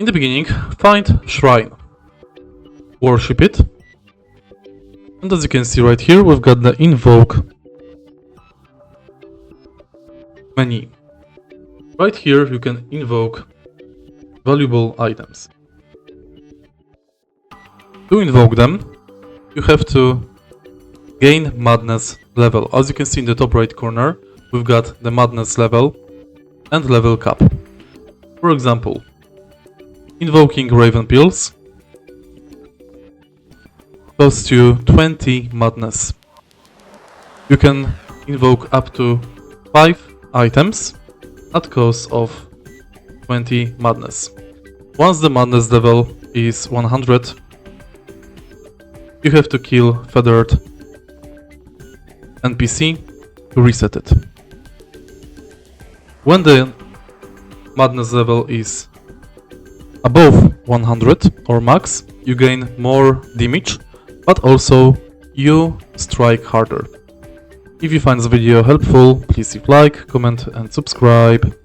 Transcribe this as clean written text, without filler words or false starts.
In the beginning, find Shrine, worship it, and as you can see right here, we've got the Invoke menu. Right here you can invoke valuable items. To invoke them, you have to gain madness level. As you can see in the top right corner, we've got the madness level and level cap. For example, invoking Raven Pills costs you 20 madness. You can invoke up to 5 items at cost of 20 madness. Once the madness level is 100, you have to kill Feathered NPC to reset it. When the madness level is above 100 or max, you gain more damage, but also you strike harder. If you find this video helpful, please leave like, comment and subscribe.